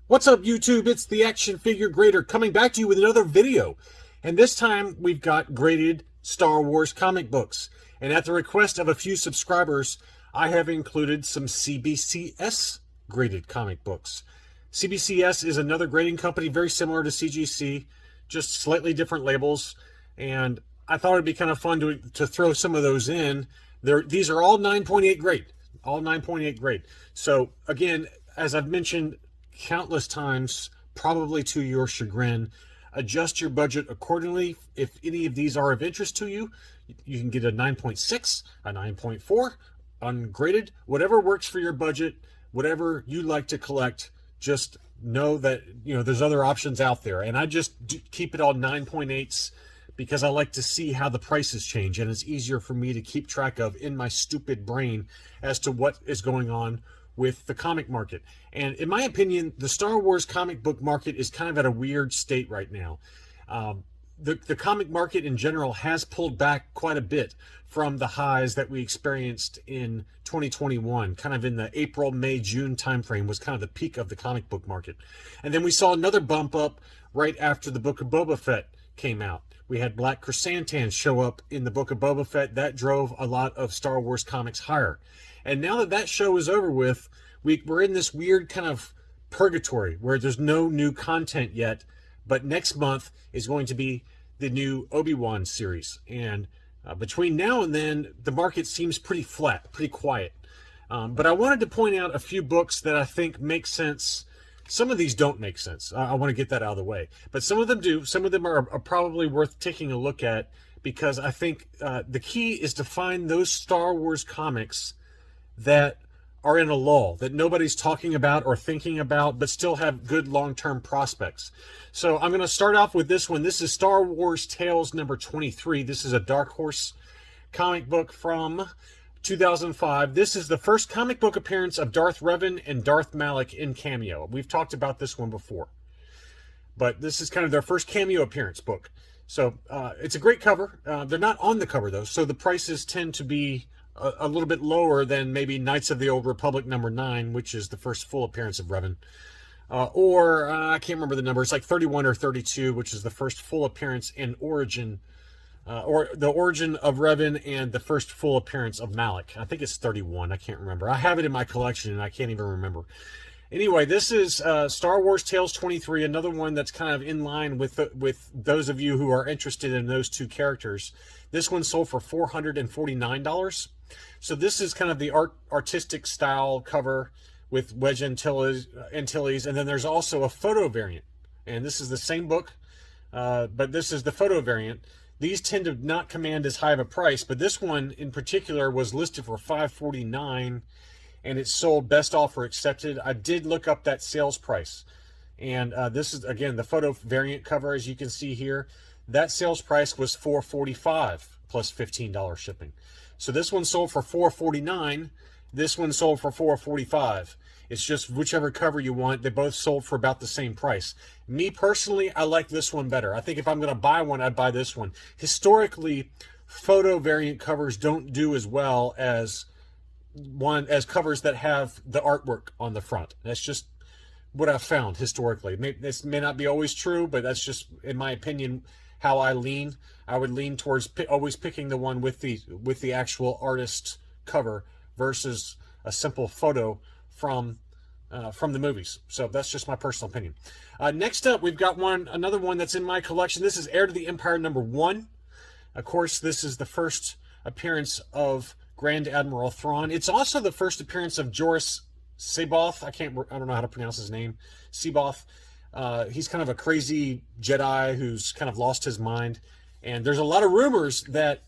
What's up, YouTube? It's the Action Figure Grader coming back to you with another video. And this time we've got graded Star Wars comic books. And at the request of a few subscribers, I have included some CBCS graded comic books. CBCS is another grading company very similar to CGC, just slightly different labels. And I thought it'd be kind of fun to throw some of those in. These are all 9.8 grade. All 9.8 grade. So again, as I've mentioned countless times, probably to your chagrin, adjust your budget accordingly. If any of these are of interest to you, you can get a 9.6, a 9.4, ungraded, whatever works for your budget, whatever you like to collect. Just know that, there's other options out there. And I just keep it all 9.8s because I like to see how the prices change. And it's easier for me to keep track of in my stupid brain as to what is going on with the comic market. And in my opinion, the Star Wars comic book market is kind of at a weird state right now. The comic market in general has pulled back quite a bit from the highs that we experienced in 2021. Kind of in the April, May, June timeframe was kind of the peak of the comic book market. And then we saw another bump up right after the Book of Boba Fett came out. We had Black Chrysanthemum show up in the Book of Boba Fett. That drove a lot of Star Wars comics higher. And now that that show is over with, we're in this weird kind of purgatory where there's no new content yet. But next month is going to be the new Obi-Wan series. And between now and then, the market seems pretty flat, pretty quiet. But I wanted to point out a few books that I think make sense. Some of these don't make sense. I want to get that out of the way. But some of them do. Some of them are probably worth taking a look at because I think the key is to find those Star Wars comics that are in a lull, that nobody's talking about or thinking about, but still have good long-term prospects. So I'm going to start off with this one. This is Star Wars Tales number 23. This is a Dark Horse comic book from 2005. This is the first comic book appearance of Darth Revan and Darth Malak in cameo. We've talked about this one before, but this is kind of their first cameo appearance book. So it's a great cover. They're not on the cover, though, so the prices tend to be a little bit lower than maybe Knights of the Old Republic number 9, which is the first full appearance of Revan. Or I can't remember the number. It's like 31 or 32, which is the first full appearance in Origin, or the origin of Revan and the first full appearance of Malak. I think it's 31. I can't remember. I have it in my collection and I can't even remember. Anyway, this is Star Wars Tales 23, another one that's kind of in line with those of you who are interested in those two characters. This one sold for $449. So this is kind of the artistic style cover with Wedge Antilles, and then there's also a photo variant. And this is the same book, but this is the photo variant. These tend to not command as high of a price, but this one in particular was listed for $549, and it sold best offer accepted. I did look up that sales price, and this is, again, the photo variant cover, as you can see here. That sales price was $445 plus $15 shipping. So this one sold for $449. This one sold for $445. It's just whichever cover you want. They both sold for about the same price. Me personally, I like this one better. I think if I'm going to buy one, I'd buy this one. Historically, photo variant covers don't do as well as covers that have the artwork on the front. That's just what I've found historically. This may not be always true, but that's just, in my opinion, how I lean. I would lean towards always picking the one with the actual artist cover versus a simple photo from the movies. So that's just my personal opinion. Next up, we've got another one that's in my collection. This is Heir to the Empire number 1. Of course, this is the first appearance of Grand Admiral Thrawn. It's also the first appearance of Joruus C'baoth. I don't know how to pronounce his name. C'baoth. He's kind of a crazy Jedi who's kind of lost his mind. And there's a lot of rumors that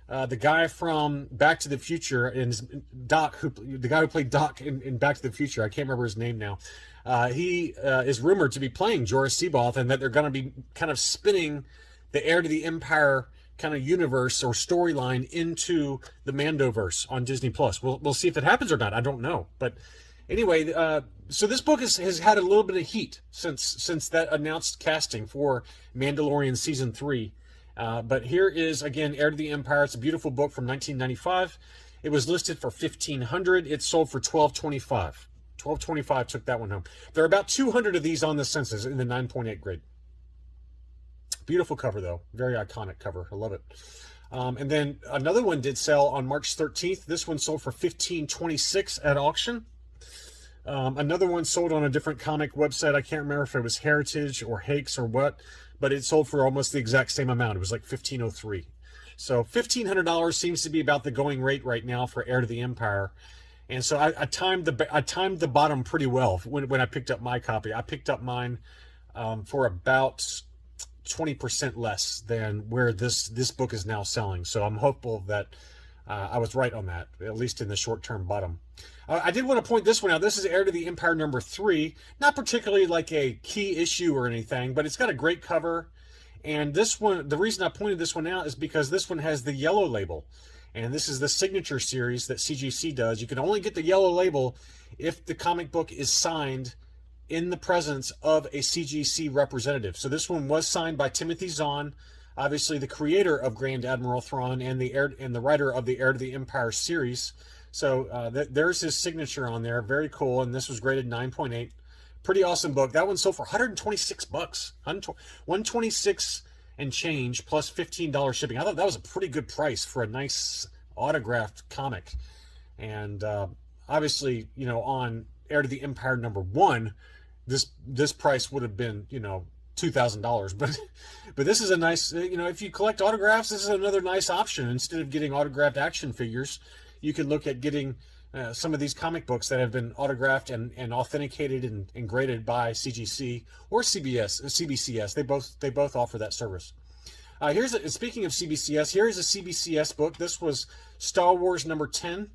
the guy from Back to the Future, and the guy who played Doc in Back to the Future, I can't remember his name now, he is rumored to be playing Joruus C'baoth, and that they're going to be kind of spinning the Heir to the Empire kind of universe or storyline into the Mandoverse on Disney+. We'll see if it happens or not. I don't know. But anyway, so this book has had a little bit of heat since that announced casting for Mandalorian Season 3. But here is, again, Heir to the Empire. It's a beautiful book from 1995. It was listed for $1,500. It sold for $1,225. 1225 took that one home. There are about 200 of these on the census in the 9.8 grade. Beautiful cover, though. Very iconic cover. I love it. And then another one did sell on March 13th. This one sold for $15.26 at auction. Another one sold on a different comic website. I can't remember if it was Heritage or Hakes or what, but it sold for almost the exact same amount. It was like $15.03. So $1,500 seems to be about the going rate right now for Heir to the Empire. And so I timed the bottom pretty well when I picked up my copy. I picked up mine for about 20% less than where this book is now selling. So I'm hopeful that I was right on that, at least in the short-term bottom. I did want to point this one out. This is Heir to the Empire number 3. Not particularly like a key issue or anything, but it's got a great cover. And this one, the reason I pointed this one out is because this one has the yellow label. And this is the signature series that CGC does. You can only get the yellow label if the comic book is signed in the presence of a CGC representative. So this one was signed by Timothy Zahn, obviously the creator of Grand Admiral Thrawn and the writer of the Heir to the Empire series. So there's his signature on there. Very cool. And this was graded 9.8. Pretty awesome book. That one sold for $126. $126 and change plus $15 shipping. I thought that was a pretty good price for a nice autographed comic. And obviously, you know, on Heir to the Empire number 1, this price would have been, you know, $2,000. But this is a nice, you know, if you collect autographs, this is another nice option. Instead of getting autographed action figures, you can look at getting some of these comic books that have been autographed and authenticated and graded by CGC or CBCS. They both offer that service. Speaking of CBCS, here is a CBCS book. This was Star Wars number 10.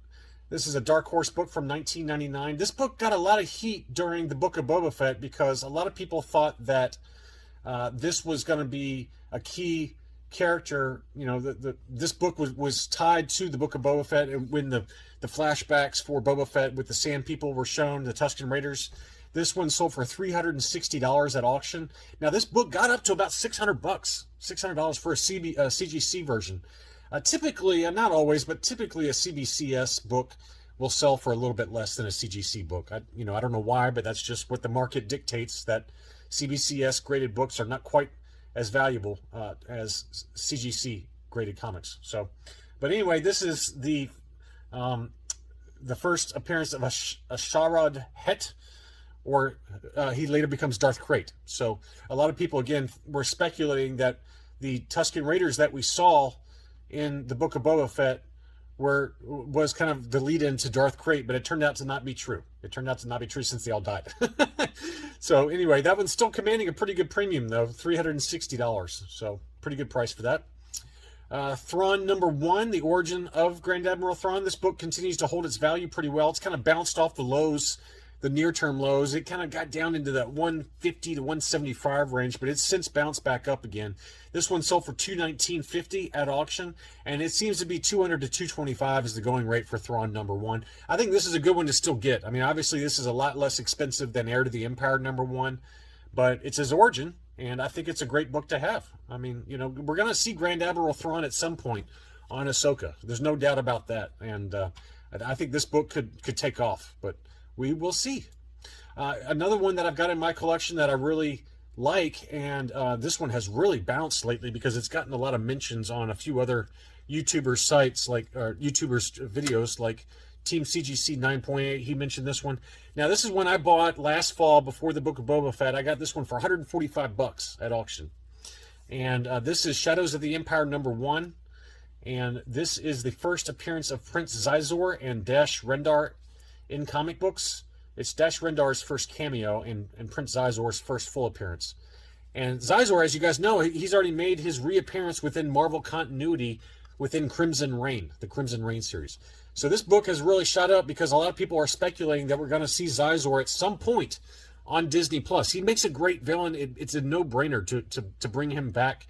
This is a Dark Horse book from 1999. This book got a lot of heat during the Book of Boba Fett because a lot of people thought that this was going to be a key character. You know, this book was tied to the Book of Boba Fett, and when the flashbacks for Boba Fett with the Sand People were shown, the Tusken Raiders. This one sold for $360 at auction. Now this book got up to about $600, $600 for a CGC version. Typically, not always, but typically a CBCS book will sell for a little bit less than a CGC book. I don't know why, but that's just what the market dictates, that CBCS graded books are not quite as valuable as CGC graded comics. So, but anyway, this is the first appearance of Asharad Het, or he later becomes Darth Krayt. So a lot of people, again, were speculating that the Tusken Raiders that we saw in the Book of Boba Fett was kind of the lead-in to Darth Krayt, but it turned out to not be true. It turned out to not be true since they all died. So anyway, that one's still commanding a pretty good premium, though, $360. So pretty good price for that. Thrawn number 1, The Origin of Grand Admiral Thrawn. This book continues to hold its value pretty well. It's kind of bounced off the lows, the near-term lows. It kind of got down into that 150 to 175 range, but it's since bounced back up again. This one sold for $219.50 at auction, and it seems to be $200 to $225 is the going rate for Thrawn number 1. I think this is a good one to still get. I mean, obviously, this is a lot less expensive than Heir to the Empire number 1, but it's his origin, and I think it's a great book to have. I mean, you know, we're going to see Grand Admiral Thrawn at some point on Ahsoka. There's no doubt about that, and I think this book could take off, but we will see. Another one that I've got in my collection that I really like, and this one has really bounced lately because it's gotten a lot of mentions on a few other YouTubers' sites, like YouTubers' videos, like Team CGC 9.8. He mentioned this one. Now, this is one I bought last fall before the Book of Boba Fett. I got this one for $145 at auction. And this is Shadows of the Empire number 1. And this is the first appearance of Prince Xizor and Dash Rendar in comic books. It's Dash Rendar's first cameo and Prince Xizor's first full appearance. And Xizor, as you guys know, he's already made his reappearance within Marvel continuity within Crimson Reign, the Crimson Reign series. So this book has really shot up because a lot of people are speculating that we're going to see Xizor at some point on Disney+. He makes a great villain. It's a no-brainer to bring him back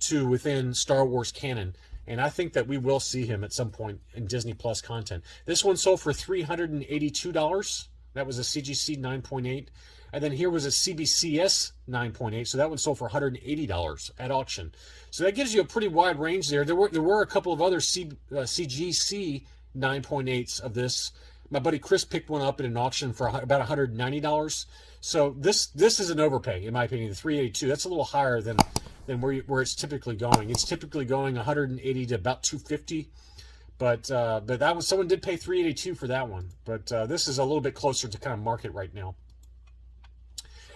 to within Star Wars canon. And I think that we will see him at some point in Disney Plus content. This one sold for $382. That was a CGC 9.8. And then here was a CBCS 9.8. So that one sold for $180 at auction. So that gives you a pretty wide range there. There were a couple of other CGC 9.8s of this, My buddy Chris picked one up in an auction for about $190. So this is an overpay, in my opinion. The 382, that's a little higher than where it's typically going. It's typically going 180 to about 250. But that was, someone did pay 382 for that one. But this is a little bit closer to kind of market right now.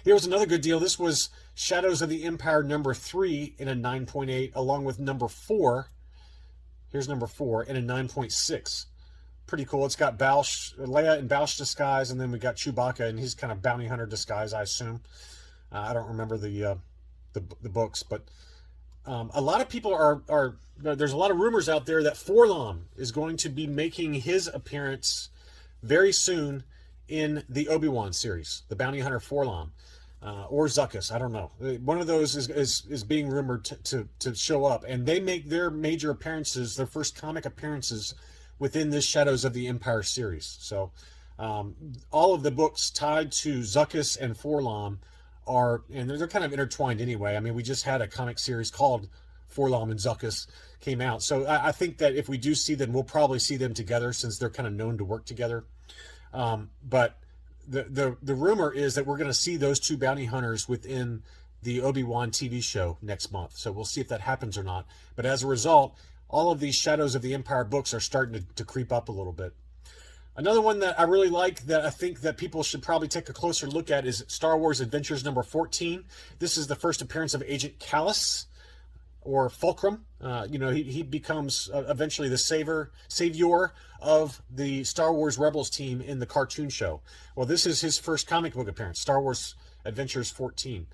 Here was another good deal. This was Shadows of the Empire number 3 in a 9.8, along with number 4. Here's number 4 in a 9.6. Pretty cool. It's got Leia in Boushh disguise, and then we got Chewbacca, and he's kind of bounty hunter disguise, I assume. I don't remember the books, but a lot of people are there's a lot of rumors out there that Forlom is going to be making his appearance very soon in the Obi-Wan series, the bounty hunter Forlom, or Zuckuss. I don't know. One of those is being rumored to show up, and they make their major appearances, their first comic appearances, within this Shadows of the Empire series. So all of the books tied to Zuckuss and Forlom are, and they're kind of intertwined anyway. I mean, we just had a comic series called Forlom and Zuckuss came out. So I think that if we do see them, we'll probably see them together, since they're kind of known to work together. But the rumor is that we're going to see those two bounty hunters within the Obi-Wan TV show next month. So we'll see if that happens or not. But as a result, all of these Shadows of the Empire books are starting to creep up a little bit. Another one that I really like, that I think that people should probably take a closer look at, is Star Wars Adventures number 14. This is the first appearance of Agent Kallus, or Fulcrum. He becomes eventually the savior of the Star Wars Rebels team in the cartoon show. Well, this is his first comic book appearance, Star Wars Adventures 14.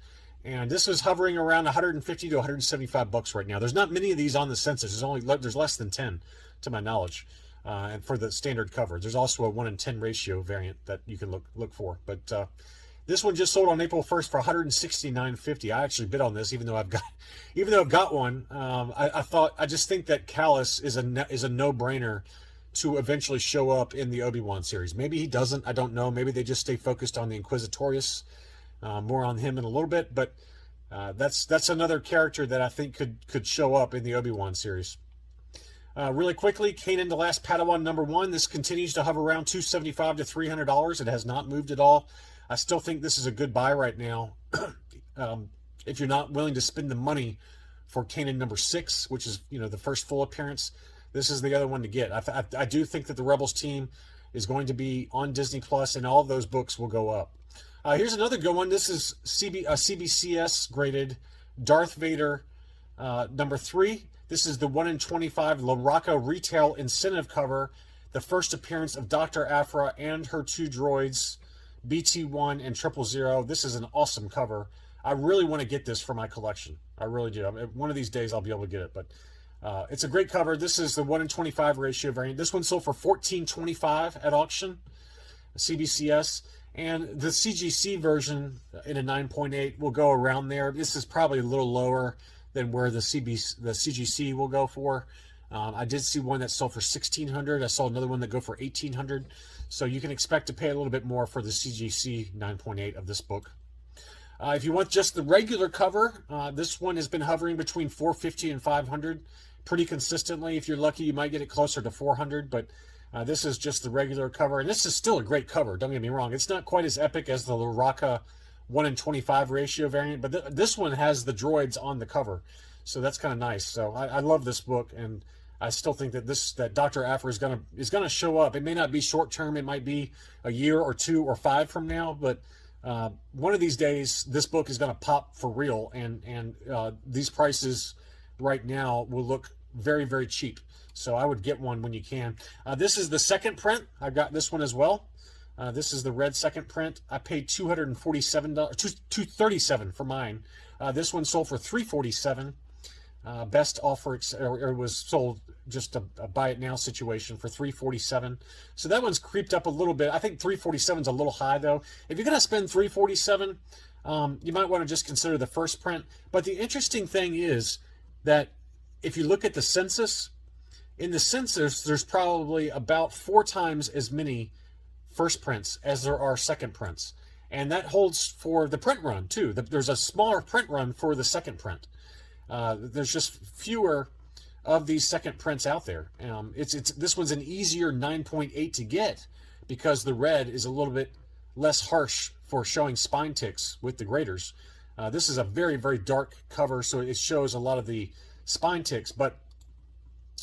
And this is hovering around 150 to 175 bucks right now. There's not many of these on the census. There's less than 10, to my knowledge, and for the standard cover. There's also a 1-in-10 ratio variant that you can look for. But this one just sold on April 1st for $169.50. I actually bid on this, even though I've got one. I just think that Kallus is a no-brainer to eventually show up in the Obi-Wan series. Maybe he doesn't. I don't know. Maybe they just stay focused on the Inquisitorius. More on him in a little bit, but that's another character that I think could show up in the Obi-Wan series. Really quickly, Kanan the Last Padawan number 1. This continues to hover around $275 to $300. It has not moved at all. I still think this is a good buy right now. If you're not willing to spend the money for Kanan number 6, which is the first full appearance, this is the other one to get. I do think that the Rebels team is going to be on Disney Plus, and all of those books will go up. Here's another good one. This is CBCS graded Darth Vader number 3. This is the 1-in-25 La Rocca retail incentive cover, the first appearance of Dr. Aphra and her 2 droids, BT-1 and 000. This is an awesome cover. I really want to get this for my collection. I really do. One of these days I'll be able to get it, but it's a great cover. This is the 1-in-25 ratio variant. This one sold for $14.25 at auction, CBCS. And the CGC version in a 9.8 will go around there. This is probably a little lower than where the CGC will go for. I did see one that sold for $1,600. I saw another one that go for $1,800. So you can expect to pay a little bit more for the CGC 9.8 of this book. If you want just the regular cover, this one has been hovering between $450 and $500 pretty consistently. If you're lucky, you might get it closer to $400, but this is just the regular cover, and this is still a great cover. Don't get me wrong. It's not quite as epic as the La Rocca 1-in-25 ratio variant, but this one has the droids on the cover, so that's kind of nice. So I love this book, and I still think that that Dr. Aphra is gonna show up. It may not be short term. It might be a year or 2 or 5 from now, but one of these days this book is gonna pop for real, and these prices right now will look very, very cheap. So I would get one when you can. This is the second print. I've got this one as well. This is the red second print. I paid $247, $237 for mine. This one sold for $347. Best offer, or it was sold just a buy it now situation for $347. So that one's creeped up a little bit. I think $347 is a little high though. If you're gonna spend $347, you might want to just consider the first print. But the interesting thing is that if you look at the census, in the census, there's probably about 4 times as many first prints as there are second prints. And that holds for the print run, too. There's a smaller print run for the second print. There's just fewer of these second prints out there. This one's an easier 9.8 to get because the red is a little bit less harsh for showing spine ticks with the graders. This is a very, very dark cover, so it shows a lot of the spine ticks. But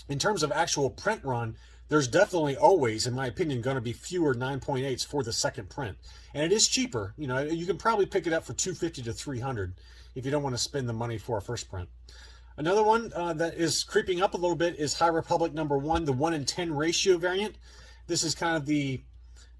in terms of actual print run, there's definitely always, in my opinion, going to be fewer 9.8s for the second print. And it is cheaper. You know, you can probably pick it up for $250 to $300 if you don't want to spend the money for a first print. Another one that is creeping up a little bit is High Republic #1, the 1:10 ratio variant. This is kind of the,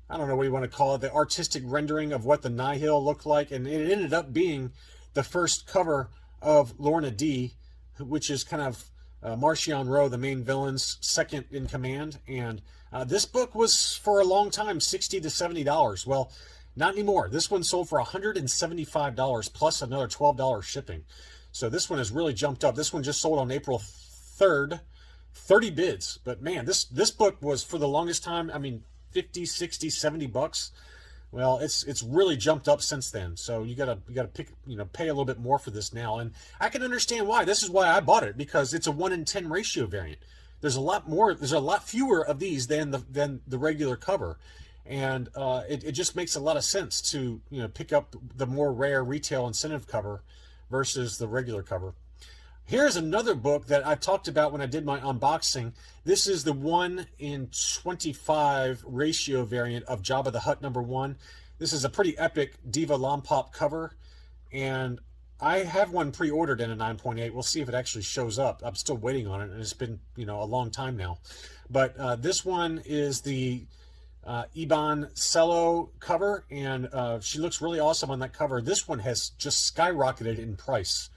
I don't know what you want to call it, the artistic rendering of what the Nihil looked like. And it ended up being the first cover of Lorna D, which is kind of Marchion Ro, the main villain's second in command. And this book was, for a long time, $60 to $70. Well, not anymore. This one sold for $175 plus another $12 shipping. So this one has really jumped up. This one just sold on April 3rd, 30 bids. But man, this book was, for the longest time, I mean, 50, 60, 70 bucks. Well, it's really jumped up since then. So you gotta pick, pay a little bit more for this now. And I can understand why. This is why I bought it, because it's a 1:10 ratio variant. There's a lot fewer of these than the regular cover. And it just makes a lot of sense to pick up the more rare retail incentive cover versus the regular cover. Here's another book that I talked about when I did my unboxing. This is the 1:25 ratio variant of Jabba the Hutt #1. This is a pretty epic Diva Lompop cover, and I have one pre-ordered in a 9.8. We'll see if it actually shows up. I'm still waiting on it, and it's been a long time now. But this one is the Ebon Cello cover, and she looks really awesome on that cover. This one has just skyrocketed in price.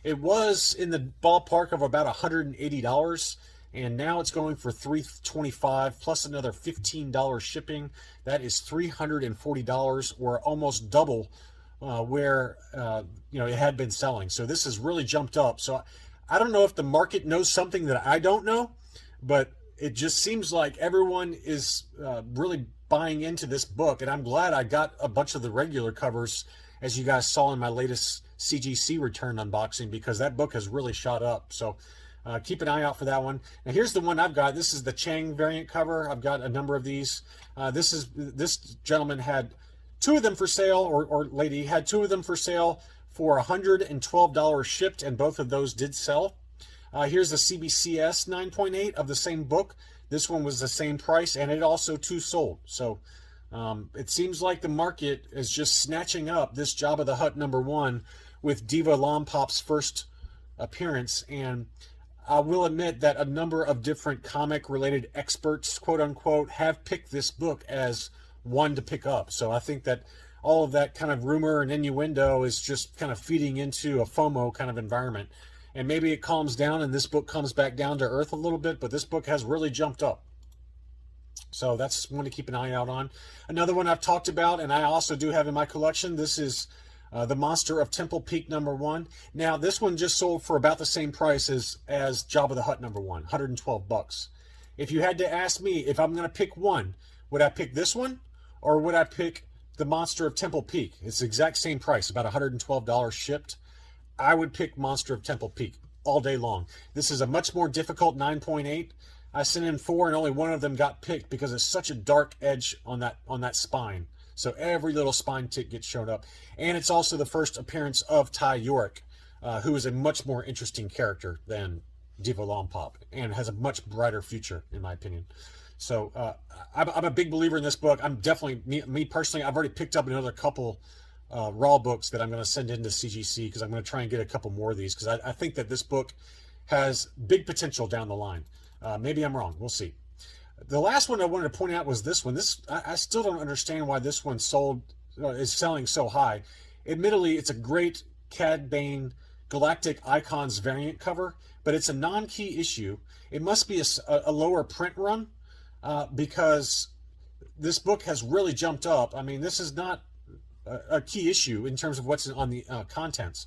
It was in the ballpark of about $180, and now it's going for $325 plus another $15 shipping. That is $340, or almost double where it had been selling. So this has really jumped up. So I don't know if the market knows something that I don't know, but it just seems like everyone is really buying into this book, and I'm glad I got a bunch of the regular covers, as you guys saw in my latest CGC return unboxing, because that book has really shot up. So keep an eye out for that one. Now here's the one I've got. This is the Chang variant cover. I've got a number of these. This gentleman had two of them for sale, or lady had two of them for sale for $112 shipped, and both of those did sell. Here's the CBCS 9.8 of the same book. This one was the same price, and it also too sold. So it seems like the market is just snatching up this Jabba the Hutt #1 with Diva Lompop's first appearance. And I will admit that a number of different comic-related experts, quote-unquote, have picked this book as one to pick up. So I think that all of that kind of rumor and innuendo is just kind of feeding into a FOMO kind of environment. And maybe it calms down and this book comes back down to earth a little bit, but this book has really jumped up. So that's one to keep an eye out on. Another one I've talked about, and I also do have in my collection, this is the Monster of Temple Peak #1. Now, this one just sold for about the same price as Jabba the Hutt #1, $112. If you had to ask me if I'm going to pick one, would I pick this one or would I pick the Monster of Temple Peak? It's the exact same price, about $112 shipped. I would pick Monster of Temple Peak all day long. This is a much more difficult 9.8. I sent in 4 and only one of them got picked because it's such a dark edge on that spine. So every little spine tick gets shown up. And it's also the first appearance of Ty Yorick, who is a much more interesting character than Diva Lompop and has a much brighter future, in my opinion. So I'm a big believer in this book. I'm definitely, me personally, I've already picked up another couple raw books that I'm going to send into CGC because I'm going to try and get a couple more of these because I think that this book has big potential down the line. Maybe I'm wrong. We'll see. The last one I wanted to point out was this one. I still don't understand why this one is selling so high. Admittedly, it's a great Cad Bane Galactic Icons variant cover, but it's a non-key issue. It must be a lower print run because this book has really jumped up. I mean, this is not a key issue in terms of what's on the contents,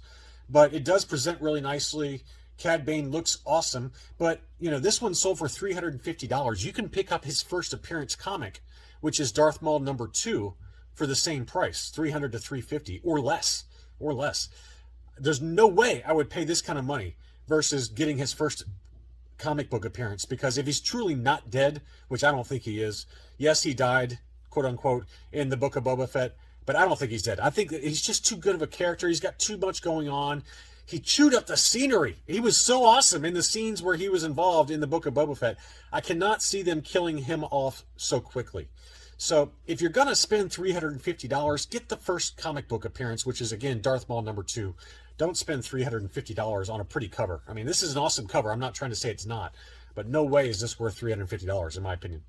but it does present really nicely. Cad Bane looks awesome, but this one sold for $350. You can pick up his first appearance comic, which is Darth Maul #2, for the same price, $300 to $350 or less. There's no way I would pay this kind of money versus getting his first comic book appearance, because if he's truly not dead, which I don't think he is, yes, he died quote unquote, in the Book of Boba Fett. But I don't think he's dead. I think that he's just too good of a character. He's got too much going on. He chewed up the scenery. He was so awesome in the scenes where he was involved in the Book of Boba Fett. I cannot see them killing him off so quickly. So if you're going to spend $350, get the first comic book appearance, which is, again, Darth Maul #2. Don't spend $350 on a pretty cover. I mean, this is an awesome cover. I'm not trying to say it's not. But no way is this worth $350, in my opinion.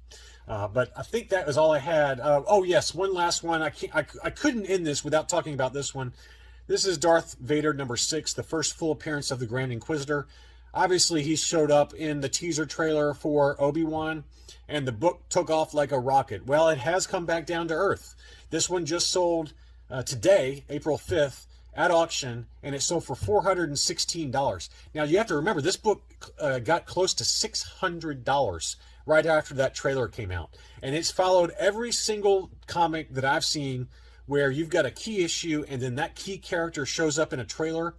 But I think that was all I had. Oh, yes, one last one. I couldn't end this without talking about this one. This is Darth Vader #6, the first full appearance of the Grand Inquisitor. Obviously, he showed up in the teaser trailer for Obi-Wan, and the book took off like a rocket. Well, it has come back down to earth. This one just sold today, April 5th, at auction, and it sold for $416. Now, you have to remember, this book got close to $600 right after that trailer came out. And it's followed every single comic that I've seen where you've got a key issue and then that key character shows up in a trailer.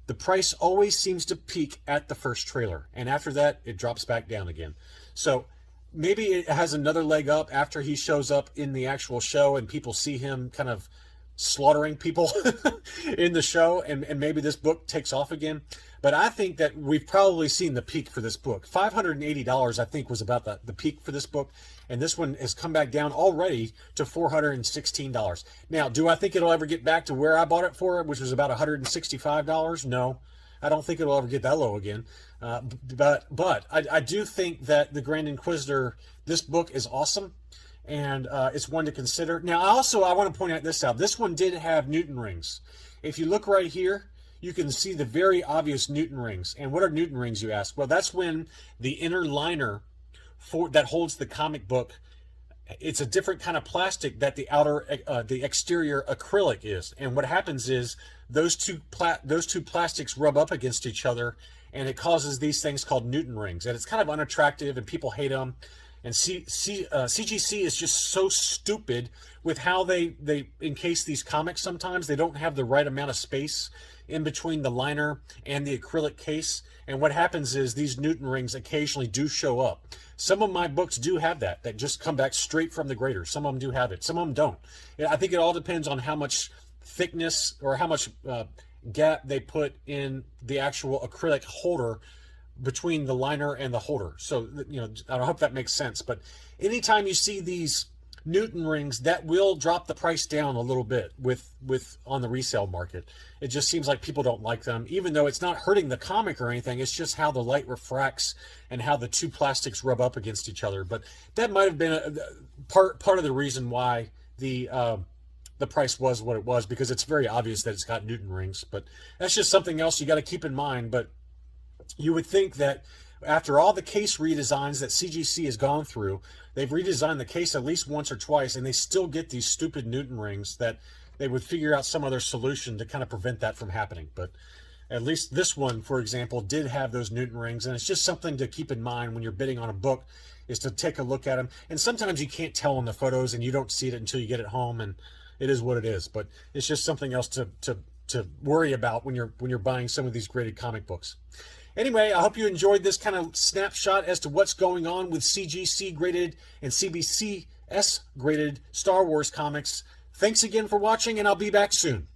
The price always seems to peak at the first trailer, and after that, it drops back down again. So maybe it has another leg up after he shows up in the actual show and people see him kind of slaughtering people in the show, and maybe this book takes off again. But I think that we've probably seen the peak for this book. $580, I think, was about the peak for this book, and this one has come back down already to $416. Now, do I think it'll ever get back to where I bought it for, which was about $165? No, I don't think it'll ever get that low again. But I do think that the Grand Inquisitor, this book is awesome. And it's one to consider. Now, I want to point out this out. This one did have Newton rings. If you look right here, you can see the very obvious Newton rings. And what are Newton rings, you ask? Well, that's when the inner liner that holds the comic book, it's a different kind of plastic that the exterior acrylic is. And what happens is those two plastics rub up against each other, and it causes these things called Newton rings. And it's kind of unattractive, and people hate them. And CGC is just so stupid with how they encase these comics sometimes. They don't have the right amount of space in between the liner and the acrylic case. And what happens is these Newton rings occasionally do show up. Some of my books do have that just come back straight from the grader. Some of them do have it. Some of them don't. I think it all depends on how much thickness or how much gap they put in the actual acrylic holder between the liner and the holder. So, I hope that makes sense. But anytime you see these Newton rings, that will drop the price down a little bit with on the resale market. It just seems like people don't like them, even though it's not hurting the comic or anything. It's just how the light refracts and how the two plastics rub up against each other. But that might have been a part of the reason why the price was what it was, because it's very obvious that it's got Newton rings. But that's just something else you got to keep in mind. But you would think that after all the case redesigns that CGC has gone through, they've redesigned the case at least once or twice, and they still get these stupid Newton rings, that they would figure out some other solution to kind of prevent that from happening. But at least this one, for example, did have those Newton rings, and it's just something to keep in mind when you're bidding on a book, is to take a look at them. And sometimes you can't tell in the photos, and you don't see it until you get it home, and it is what it is. But it's just something else to worry about when you're buying some of these graded comic books. Anyway, I hope you enjoyed this kind of snapshot as to what's going on with CGC graded and CBCS graded Star Wars comics. Thanks again for watching, and I'll be back soon.